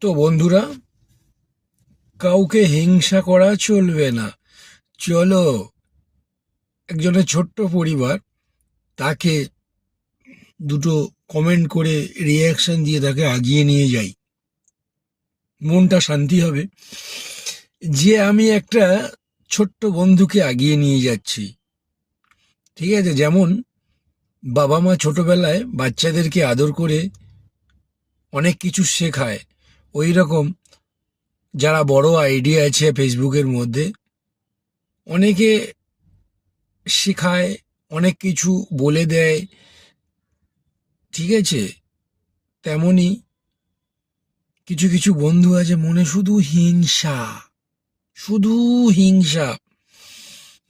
তো বন্ধুরা, কাউকে হিংসা করা চলবে না। চলো, একজনের ছোট্ট পরিবার, তাকে দুটো কমেন্ট করে রিয়াকশন দিয়ে তাকে আগিয়ে নিয়ে যাই। মনটা শান্তি হবে যে আমি একটা ছোট্ট বন্ধুকে আগিয়ে নিয়ে যাচ্ছি। ঠিক আছে, যেমন বাবা মা ছোটবেলায় বাচ্চাদেরকে আদর করে অনেক কিছু শেখায়, ওই রকম যারা বড় আইডিয়া আছে ফেসবুকের মধ্যে, অনেকে শেখায়, অনেক কিছু বলে দেয়। ঠিক আছে, তেমনি কিছু কিছু বন্ধু আছে মনে শুধু হিংসা, শুধু হিংসা।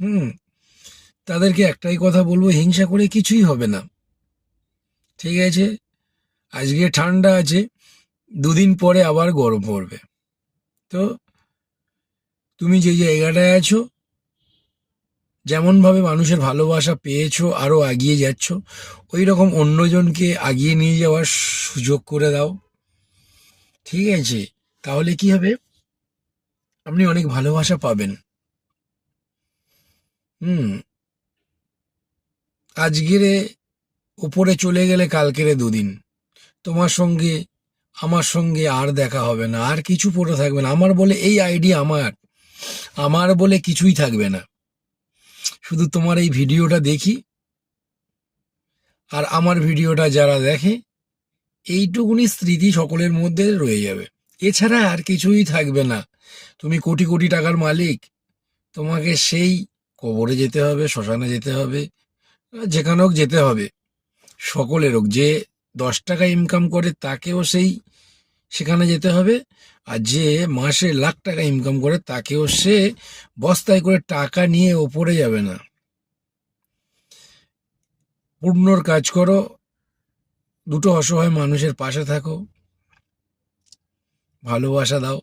হুম তাদেরকে একটাই কথা বলবো, হিংসা করে কিছুই হবে না। ঠিক আছে, আজকে ঠান্ডা আছে, দুদিন পরে আবার গরম পড়বে। তো তুমি যে জায়গাটায় আছো, যেমনভাবে মানুষের ভালোবাসা পেয়েছো, আরো এগিয়ে যাচ্ছ, ওই রকম অন্যজনকে আগিয়ে নিয়ে যাওয়ার সুযোগ করে দাও। ঠিক আছে, তাহলে কি হবে, আপনি অনেক ভালোবাসা পাবেন। হুম আজকেরে উপরে চলে গেলে কালকেরে দুদিন, তোমার সঙ্গে আমার সঙ্গে আর দেখা হবে না, আর কিছু পড়ে থাকবে না। আমার বলে এই আইডিয়া, আমার আমার বলে কিছুই থাকবে না। শুধু তোমার এই ভিডিওটা দেখি, আর আমার ভিডিওটা যারা দেখে, এইটুকুনি স্মৃতি সকলের মধ্যে রয়ে যাবে। এছাড়া আর কিছুই থাকবে না। তুমি কোটি কোটি টাকার মালিক, তোমাকে সেই কবরে যেতে হবে, শ্মশানে যেতে হবে, যেখানে হোক যেতে হবে। সকলের হোক, যে 10 টাকা ইনকাম করে তাকেও সেই সেখানে যেতে হবে, আর যে মাসে লাখ টাকা ইনকাম করে তাকেও সে বস্তায় করে টাকা নিয়ে ওপরে যাবে না। পুণ্যর কাজ করো, দুটো অসহায় মানুষের পাশে থাকো, ভালোবাসা দাও,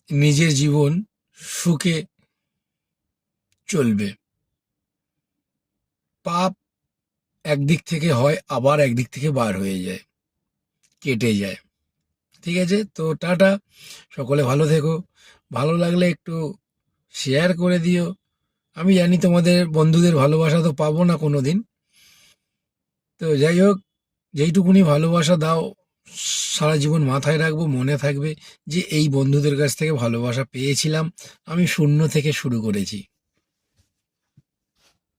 নিজের জীবন সুখে চলবে। পাপ একদিক থেকে হয়, আবার একদিক থেকে বার হয়ে যায়, কেটে যায়। ঠিক আছে, তো টাটা, সকলে ভালো থেকো। ভালো লাগলে একটু শেয়ার করে দিও। আমি জানি তোমাদের বন্ধুদের ভালোবাসা তো পাবো না কোনো দিন, তো যাই হোক, যেইটুকুনি ভালোবাসা দাও সারা জীবন মাথায় রাখবো, মনে থাকবে যে এই বন্ধুদের কাছ থেকে ভালোবাসা পেয়েছিলাম, আমি শূন্য থেকে শুরু করেছি।